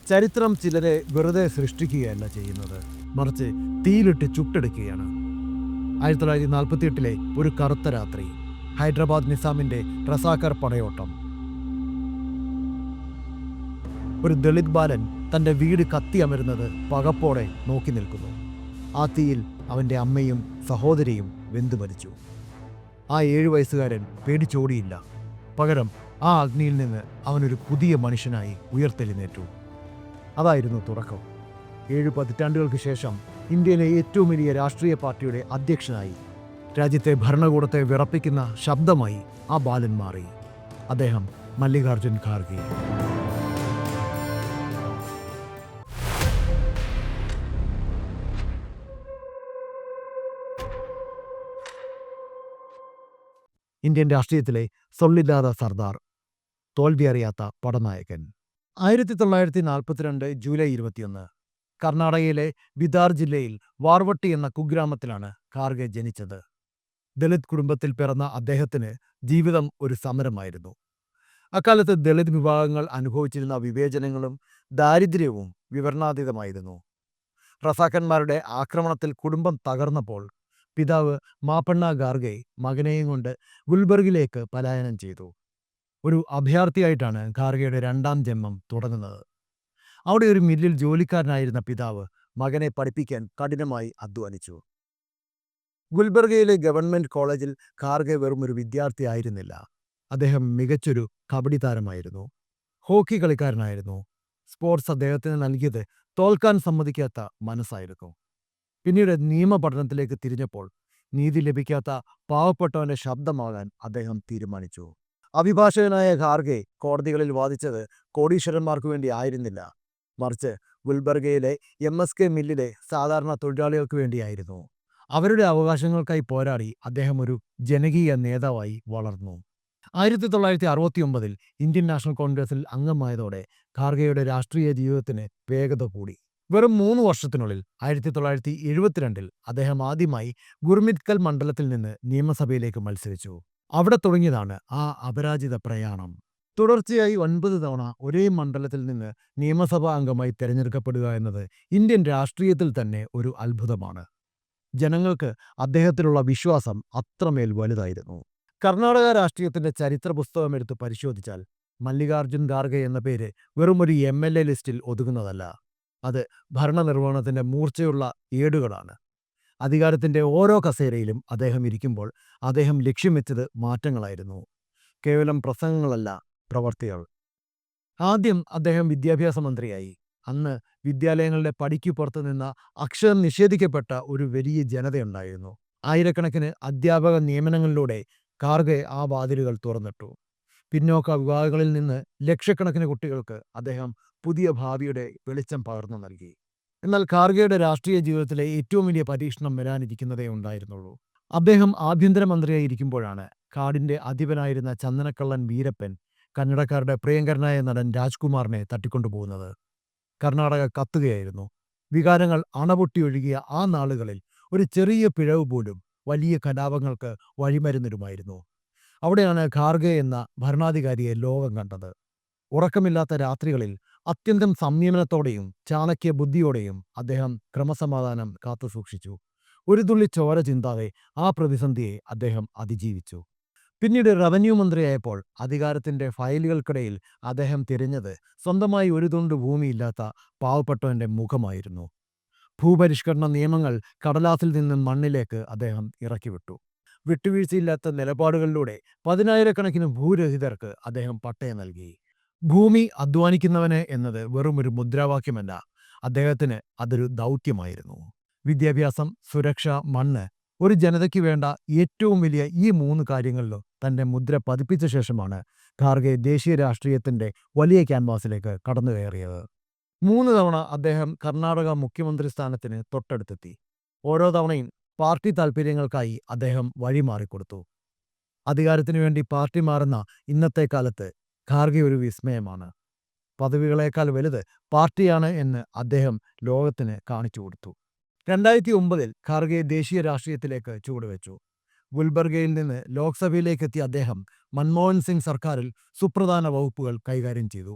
ചരിത്രം ചിലരെ വെറുതെ സൃഷ്ടിക്കുകയല്ല ചെയ്യുന്നത്, മറിച്ച് തീയിലിട്ട് ചുട്ടെടുക്കുകയാണ്. 1948 ഒരു കറുത്ത രാത്രി, ഹൈദരാബാദ് നിസാമിന്റെ റസാക്കർ പടയോട്ടം. ഒരു ദളിത് ബാലൻ തന്റെ വീട് കത്തിയമരുന്നത് പകപ്പോടെ നോക്കി നിൽക്കുന്നു. ആ തീയിൽ അവന്റെ അമ്മയും സഹോദരിയും വെന്തു മരിച്ചു. ആ 7 വയസ്സുകാരൻ പേടിച്ചോടിയില്ല. പകരം ആ അഗ്നിയിൽ നിന്ന് അവനൊരു പുതിയ മനുഷ്യനായി ഉയർത്തെഴുന്നേറ്റു. അതായിരുന്നു തുടക്കം. 7 പതിറ്റാണ്ടുകൾക്ക് ശേഷം ഇന്ത്യയിലെ ഏറ്റവും വലിയ രാഷ്ട്രീയ പാർട്ടിയുടെ അധ്യക്ഷനായി, രാജ്യത്തെ ഭരണകൂടത്തെ വിറപ്പിക്കുന്ന ശബ്ദമായി ആ ബാലൻ മാറി. അദ്ദേഹം മല്ലികാർജുൻ ഖാർഗെ. ഇന്ത്യൻ രാഷ്ട്രീയത്തിലെ സൊല്ലില്ലാത്ത സർദാർ, തോൽവി അറിയാത്ത പടനായകൻ. 1942 ജൂലൈ 21 കർണാടകയിലെ ബിദാർ ജില്ലയിൽ വാർവട്ടി എന്ന കുഗ്രാമത്തിലാണ് ഖാർഗെ ജനിച്ചത്. ദളിത് കുടുംബത്തിൽ പിറന്ന അദ്ദേഹത്തിന് ജീവിതം ഒരു സമരമായിരുന്നു. അക്കാലത്ത് ദളിത് വിഭാഗങ്ങൾ അനുഭവിച്ചിരുന്ന വിവേചനങ്ങളും ദാരിദ്ര്യവും വിവരണാതീതമായിരുന്നു. റസാക്കന്മാരുടെ ആക്രമണത്തിൽ കുടുംബം തകർന്നപ്പോൾ പിതാവ് മാപ്പണ്ണ ഖാർഗെ മകനെയും കൊണ്ട് ഗുൽബർഗിലേക്ക് പലായനം ചെയ്തു. ഒരു അഭയാർത്ഥിയായിട്ടാണ് ഖാർഗെയുടെ 2ാം ജന്മം തുടങ്ങുന്നത്. അവിടെ ഒരു മില്ലിൽ ജോലിക്കാരനായിരുന്ന പിതാവ് മകനെ പഠിപ്പിക്കാൻ കഠിനമായി അധ്വാനിച്ചു. ഗുൽബർഗയിലെ ഗവൺമെന്റ് കോളേജിൽ ഖാർഗെ വെറും ഒരു വിദ്യാർത്ഥിയായിരുന്നില്ല. അദ്ദേഹം മികച്ചൊരു കബഡി താരമായിരുന്നു, ഹോക്കി കളിക്കാരനായിരുന്നു. സ്പോർട്സ് അദ്ദേഹത്തിന് നൽകിയത് തോൽക്കാൻ സമ്മതിക്കാത്ത മനസ്സായിരുന്നു. പിന്നീട് നിയമ പഠനത്തിലേക്ക് തിരിഞ്ഞപ്പോൾ നീതി ലഭിക്കാത്ത പാവപ്പെട്ടവന്റെ ശബ്ദമാകാൻ അദ്ദേഹം തീരുമാനിച്ചു. അഭിഭാഷകനായ ഖാർഗെ കോടതികളിൽ വാദിച്ചത് കോടീശ്വരന്മാർക്ക് വേണ്ടി ആയിരുന്നില്ല, മറിച്ച് ഗുൽബർഗയിലെ MSK മില്ലിലെ സാധാരണ തൊഴിലാളികൾക്ക് വേണ്ടിയായിരുന്നു. അവരുടെ അവകാശങ്ങൾക്കായി പോരാടി അദ്ദേഹം ഒരു ജനകീയ നേതാവായി വളർന്നു. 1969 ഇന്ത്യൻ നാഷണൽ കോൺഗ്രസിൽ അംഗമായതോടെ ഖാർഗെയുടെ രാഷ്ട്രീയ ജീവിതത്തിന് വേഗത കൂടി. വെറും 3 വർഷത്തിനുള്ളിൽ 1972 അദ്ദേഹം ആദ്യമായി ഗുർമിത്കൽ മണ്ഡലത്തിൽ നിന്ന് നിയമസഭയിലേക്ക് മത്സരിച്ചു. അവിടെ തുടങ്ങിയതാണ് ആ അപരാജിത പ്രയാണം. തുടർച്ചയായി 9 തവണ ഒരേ മണ്ഡലത്തിൽ നിന്ന് നിയമസഭാ അംഗമായി തിരഞ്ഞെടുക്കപ്പെടുക എന്നത് ഇന്ത്യൻ രാഷ്ട്രീയത്തിൽ തന്നെ ഒരു അത്ഭുതമാണ്. ജനങ്ങൾക്ക് അദ്ദേഹത്തിലുള്ള വിശ്വാസം അത്രമേൽ വലുതായിരുന്നു. കർണാടക രാഷ്ട്രീയത്തിന്റെ ചരിത്ര പുസ്തകം എടുത്ത് പരിശോധിച്ചാൽ മല്ലികാർജുൻ ഖാർഗെ എന്ന പേര് വെറും ഒരു MLA ലിസ്റ്റിൽ ഒതുങ്ങുന്നതല്ല. അത് ഭരണനിർവഹണത്തിന്റെ മൂർച്ചയുള്ള ഏടുകളാണ്. അധികാരത്തിന്റെ ഓരോ കസേരയിലും അദ്ദേഹം ഇരിക്കുമ്പോൾ അദ്ദേഹം ലക്ഷ്യം വെച്ചത് മാറ്റങ്ങളായിരുന്നു. കേവലം പ്രസംഗങ്ങളല്ല, പ്രവർത്തികൾ. ആദ്യം അദ്ദേഹം വിദ്യാഭ്യാസ മന്ത്രിയായി. അന്ന് വിദ്യാലയങ്ങളുടെ പടിക്കു പുറത്തു നിന്ന അക്ഷരം നിഷേധിക്കപ്പെട്ട ഒരു വലിയ ജനതയുണ്ടായിരുന്നു. ആയിരക്കണക്കിന് അധ്യാപക നിയമനങ്ങളിലൂടെ ഖാർഗെ ആ വാതിലുകൾ തുറന്നിട്ടു. പിന്നോക്ക വിഭാഗങ്ങളിൽ നിന്ന് ലക്ഷക്കണക്കിന് കുട്ടികൾക്ക് അദ്ദേഹം പുതിയ ഭാവിയുടെ വെളിച്ചം പകർന്നു നൽകി. എന്നാൽ ഖാർഗെയുടെ രാഷ്ട്രീയ ജീവിതത്തിലെ ഏറ്റവും വലിയ പരീക്ഷണം വരാനിരിക്കുന്നതേ ഉണ്ടായിരുന്നുള്ളൂ. അദ്ദേഹം ആഭ്യന്തരമന്ത്രിയായിരിക്കുമ്പോഴാണ് കാടിന്റെ അധിപനായിരുന്ന ചന്ദനക്കള്ളൻ വീരപ്പൻ കന്നഡക്കാരുടെ പ്രിയങ്കരനായ നടൻ രാജ്കുമാറിനെ തട്ടിക്കൊണ്ടുപോകുന്നത്. കർണാടക കത്തുകയായിരുന്നു. വികാരങ്ങൾ അണപൊട്ടിയൊഴുകിയ ആ നാളുകളിൽ ഒരു ചെറിയ പിഴവ് പോലും വലിയ കലാപങ്ങൾക്ക് വഴിമരുന്നിടുമായിരുന്നു. അവിടെയാണ് ഖാർഗെ എന്ന ഭരണാധികാരിയെ ലോകം കണ്ടത്. ഉറക്കമില്ലാത്ത രാത്രികളിൽ അത്യന്തം സംയമനത്തോടെയും ചാണക്യ ബുദ്ധിയോടെയും അദ്ദേഹം ക്രമസമാധാനം കാത്തുസൂക്ഷിച്ചു. ഒരു തുള്ളി ചോര ചിന്താതെ ആ പ്രതിസന്ധിയെ അദ്ദേഹം അതിജീവിച്ചു. പിന്നീട് റവന്യൂ മന്ത്രിയായപ്പോൾ അധികാരത്തിന്റെ ഫയലുകൾക്കിടയിൽ അദ്ദേഹം തിരഞ്ഞത് സ്വന്തമായി ഒരു തുണ്ട് ഭൂമിയില്ലാത്ത പാവപ്പെട്ടവന്റെ മുഖമായിരുന്നു. ഭൂപരിഷ്കരണ നിയമങ്ങൾ കടലാസിൽ നിന്നും മണ്ണിലേക്ക് അദ്ദേഹം ഇറക്കിവിട്ടു. വിട്ടുവീഴ്ചയില്ലാത്ത നിലപാടുകളിലൂടെ 10,000-കണക്കിന് ഭൂരഹിതർക്ക് അദ്ദേഹം പട്ടയം നൽകി. ഭൂമി അധ്വാനിക്കുന്നവന് എന്നത് വെറുമൊരു മുദ്രാവാക്യമല്ല, അദ്ദേഹത്തിന് അതൊരു ദൗത്യമായിരുന്നു. വിദ്യാഭ്യാസം, സുരക്ഷ, മണ്ണ്, ഒരു ജനതയ്ക്ക് വേണ്ട ഏറ്റവും വലിയ ഈ 3 കാര്യങ്ങളിലും തന്റെ മുദ്ര പതിപ്പിച്ച ശേഷമാണ് ഖാർഗെ ദേശീയ രാഷ്ട്രീയത്തിന്റെ വലിയ ക്യാൻവാസിലേക്ക് കടന്നു കയറിയത്. 3 തവണ അദ്ദേഹം കർണാടക മുഖ്യമന്ത്രി സ്ഥാനത്തിന് തൊട്ടടുത്തെത്തി. ഓരോ തവണയും പാർട്ടി താൽപ്പര്യങ്ങൾക്കായി അദ്ദേഹം വഴിമാറിക്കൊടുത്തു. അധികാരത്തിനു വേണ്ടി പാർട്ടി മാറുന്ന ഇന്നത്തെ കാലത്ത് ഖാർഗെ ഒരു വിസ്മയമാണ്. പദവികളേക്കാൾ വലുത് പാർട്ടിയാണ് എന്ന് അദ്ദേഹം ലോകത്തിന് കാണിച്ചു കൊടുത്തു. 2009 ഖാർഗെ ദേശീയ രാഷ്ട്രീയത്തിലേക്ക് ചുവടുവെച്ചു. ഗുൽബർഗയിൽ നിന്ന് ലോക്സഭയിലേക്കെത്തിയ അദ്ദേഹം മൻമോഹൻ സിംഗ് സർക്കാരിൽ സുപ്രധാന വകുപ്പുകൾ കൈകാര്യം ചെയ്തു.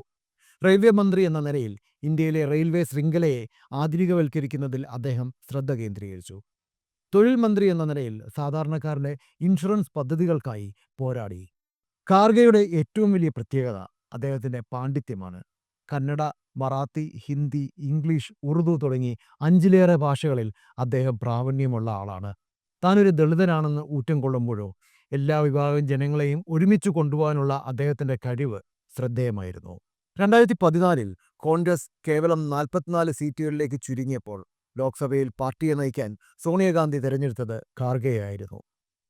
റെയിൽവേ മന്ത്രി എന്ന നിലയിൽ ഇന്ത്യയിലെ റെയിൽവേ ശൃംഖലയെ ആധുനികവൽക്കരിക്കുന്നതിൽ അദ്ദേഹം ശ്രദ്ധ കേന്ദ്രീകരിച്ചു. തൊഴിൽ മന്ത്രി എന്ന നിലയിൽ സാധാരണക്കാരുടെ ഇൻഷുറൻസ് പദ്ധതികൾക്കായി പോരാടി. ഖാർഗെയുടെ ഏറ്റവും വലിയ പ്രത്യേകത അദ്ദേഹത്തിൻ്റെ പാണ്ഡിത്യമാണ്. കന്നഡ, മറാത്തി, ഹിന്ദി, ഇംഗ്ലീഷ്, ഉറുദു തുടങ്ങി 5ലേറെ ഭാഷകളിൽ അദ്ദേഹം പ്രാവീണ്യമുള്ള ആളാണ്. താനൊരു ദളിതനാണെന്ന് ഊറ്റം കൊള്ളുമ്പോഴോ എല്ലാ വിഭാഗം ജനങ്ങളെയും ഒരുമിച്ച് കൊണ്ടുപോകാനുള്ള അദ്ദേഹത്തിൻ്റെ കഴിവ് ശ്രദ്ധേയമായിരുന്നു. 2014 കോൺഗ്രസ് കേവലം 44 സീറ്റുകളിലേക്ക് ചുരുങ്ങിയപ്പോൾ ലോക്സഭയിൽ പാർട്ടിയെ നയിക്കാൻ സോണിയാഗാന്ധി തിരഞ്ഞെടുത്തത് ഖാർഗെയായിരുന്നു.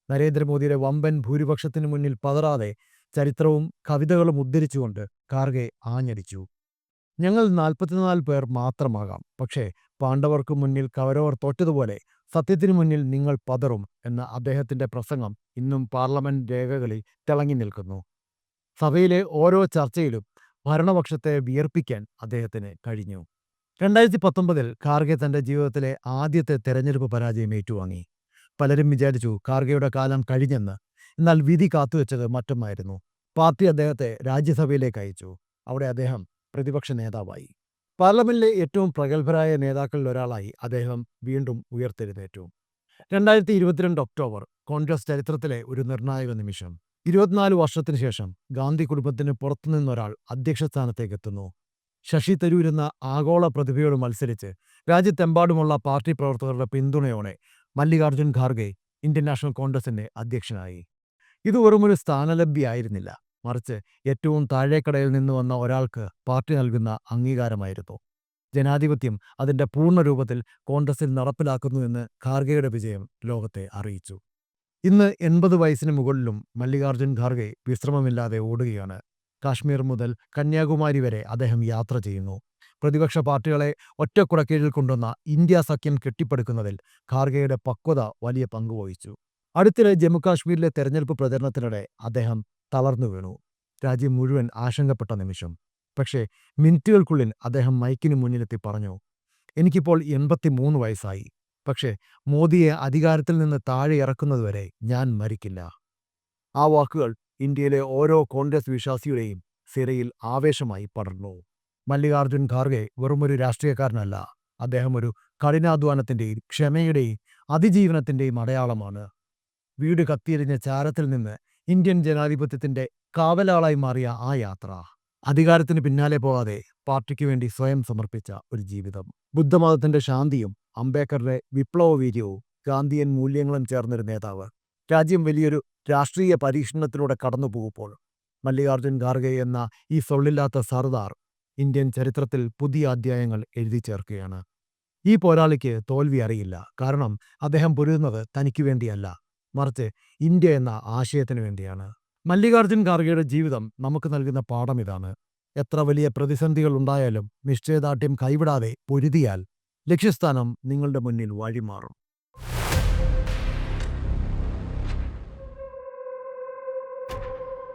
നരേന്ദ്രമോദിയുടെ വമ്പൻ ഭൂരിപക്ഷത്തിന് മുന്നിൽ പതറാതെ ചരിത്രവും കവിതകളും ഉദ്ധരിച്ചുകൊണ്ട് ഖാർഗെ ആഞ്ഞടിച്ചു. ഞങ്ങൾ 44 പേർ മാത്രമാകാം, പക്ഷേ പാണ്ഡവർക്ക് മുന്നിൽ കൗരവർ തോറ്റതുപോലെ സത്യത്തിനു മുന്നിൽ നിങ്ങൾ പതറും എന്ന അദ്ദേഹത്തിൻ്റെ പ്രസംഗം ഇന്നും പാർലമെന്റ് രേഖകളിൽ തിളങ്ങി നിൽക്കുന്നു. സഭയിലെ ഓരോ ചർച്ചയിലും ഭരണപക്ഷത്തെ വിയർപ്പിക്കാൻ അദ്ദേഹത്തിന് കഴിഞ്ഞു. 2019 ഖാർഗെ തൻ്റെ ജീവിതത്തിലെ ആദ്യത്തെ തെരഞ്ഞെടുപ്പ് പരാജയം ഏറ്റുവാങ്ങി. പലരും വിചാരിച്ചു ഖാർഗെയുടെ കാലം കഴിഞ്ഞെന്ന്. എന്നാൽ വിധി കാത്തുവെച്ചത് മറ്റൊന്നായിരുന്നു. പാർട്ടി അദ്ദേഹത്തെ രാജ്യസഭയിലേക്ക് അയച്ചു. അവിടെ അദ്ദേഹം പ്രതിപക്ഷ നേതാവായി. പാർലമെന്റിലെ ഏറ്റവും പ്രഗത്ഭരായ നേതാക്കളിൽ ഒരാളായി അദ്ദേഹം വീണ്ടും ഉയർത്തെഴുന്നേറ്റു. 2022 ഒക്ടോബർ കോൺഗ്രസ് ചരിത്രത്തിലെ ഒരു നിർണായക നിമിഷം. 24 വർഷത്തിനു ശേഷം ഗാന്ധി കുടുംബത്തിന് പുറത്തുനിന്നൊരാൾ അധ്യക്ഷ സ്ഥാനത്തേക്ക് എത്തുന്നു. ശശി തരൂർ എന്ന ആഗോള പ്രതിഭയോട് മത്സരിച്ച് രാജ്യത്തെമ്പാടുമുള്ള പാർട്ടി പ്രവർത്തകരുടെ പിന്തുണയോടെ മല്ലികാർജ്ജുൻ ഖാർഗെ ഇന്ത്യൻ നാഷണൽ കോൺഗ്രസിന്റെ അധ്യക്ഷനായി. ഇത് വെറുമൊരു സ്ഥാനലബ്ധിയായിരുന്നില്ല, മറിച്ച് ഏറ്റവും താഴേക്കടയിൽ നിന്ന് വന്ന ഒരാൾക്ക് പാർട്ടി നൽകുന്ന അംഗീകാരമായിരുന്നു. ജനാധിപത്യം അതിൻ്റെ പൂർണ്ണ രൂപത്തിൽ കോൺഗ്രസിൽ നടപ്പിലാക്കുന്നുവെന്ന് ഖാർഗെയുടെ വിജയം ലോകത്തെ അറിയിച്ചു. ഇന്ന് 80 വയസ്സിന് മുകളിലും മല്ലികാർജ്ജുൻ ഖാർഗെ വിശ്രമമില്ലാതെ ഓടുകയാണ്. കാശ്മീർ മുതൽ കന്യാകുമാരി വരെ അദ്ദേഹം യാത്ര ചെയ്യുന്നു. പ്രതിപക്ഷ പാർട്ടികളെ ഒറ്റക്കുടക്കീഴിൽ കൊണ്ടുവന്ന ഇന്ത്യ സഖ്യം കെട്ടിപ്പടുക്കുന്നതിൽ ഖാർഗെയുടെ പക്വത വലിയ പങ്കുവഹിച്ചു. അടുത്തിടെ ജമ്മുകാശ്മീരിലെ തെരഞ്ഞെടുപ്പ് പ്രചരണത്തിനിടെ അദ്ദേഹം തളർന്നു വീണു. രാജ്യം മുഴുവൻ ആശങ്കപ്പെട്ട നിമിഷം. പക്ഷേ മിനിറ്റുകൾക്കുള്ളിൽ അദ്ദേഹം മൈക്കിന് മുന്നിലെത്തി പറഞ്ഞു, എനിക്കിപ്പോൾ 83 വയസ്സായി, പക്ഷേ മോദിയെ അധികാരത്തിൽ നിന്ന് താഴെ ഇറക്കുന്നതുവരെ ഞാൻ മരിക്കില്ല. ആ വാക്കുകൾ ഇന്ത്യയിലെ ഓരോ കോൺഗ്രസ് വിശ്വാസിയുടെയും സിരയിൽ ആവേശമായി പടർന്നു. മല്ലികാർജ്ജുൻ ഖാർഗെ വെറുമൊരു രാഷ്ട്രീയക്കാരനല്ല, അദ്ദേഹം ഒരു കഠിനാധ്വാനത്തിൻ്റെയും ക്ഷമയുടെയും അതിജീവനത്തിൻ്റെയും അടയാളമാണ്. വീട് കത്തിയെരിഞ്ഞ ചാരത്തിൽ നിന്ന് ഇന്ത്യൻ ജനാധിപത്യത്തിൻ്റെ കാവലാളായി മാറിയ ആ യാത്ര, അധികാരത്തിന് പിന്നാലെ പോകാതെ പാർട്ടിക്ക് വേണ്ടി സ്വയം സമർപ്പിച്ച ഒരു ജീവിതം. ബുദ്ധമതത്തിൻ്റെ ശാന്തിയും അംബേദ്കറുടെ വിപ്ലവവീര്യവും ഗാന്ധിയൻ മൂല്യങ്ങളും ചേർന്നൊരു നേതാവ്. രാജ്യം വലിയൊരു രാഷ്ട്രീയ പരീക്ഷണത്തിലൂടെ കടന്നുപോകുമ്പോൾ മല്ലികാർജ്ജുൻ ഖാർഗെ എന്ന ഈ സൊള്ളില്ലാത്ത സർദാർ ഇന്ത്യൻ ചരിത്രത്തിൽ പുതിയ അധ്യായങ്ങൾ എഴുതി ചേർക്കുകയാണ്. ഈ പോരാളിക്ക് തോൽവി അറിയില്ല, കാരണം അദ്ദേഹം പൊരുതുന്നത് തനിക്ക് വേണ്ടിയല്ല, മറിച്ച് ഇന്ത്യ എന്ന ആശയത്തിന് വേണ്ടിയാണ്. മല്ലികാർജ്ജുൻ ഖാർഗെയുടെ ജീവിതം നമുക്ക് നൽകുന്ന പാഠം ഇതാണ്: എത്ര വലിയ പ്രതിസന്ധികൾ ഉണ്ടായാലും നിശ്ചയദാർഢ്യം കൈവിടാതെ പൊരുതിയാൽ ലക്ഷ്യസ്ഥാനം നിങ്ങളുടെ മുന്നിൽ വഴിമാറും.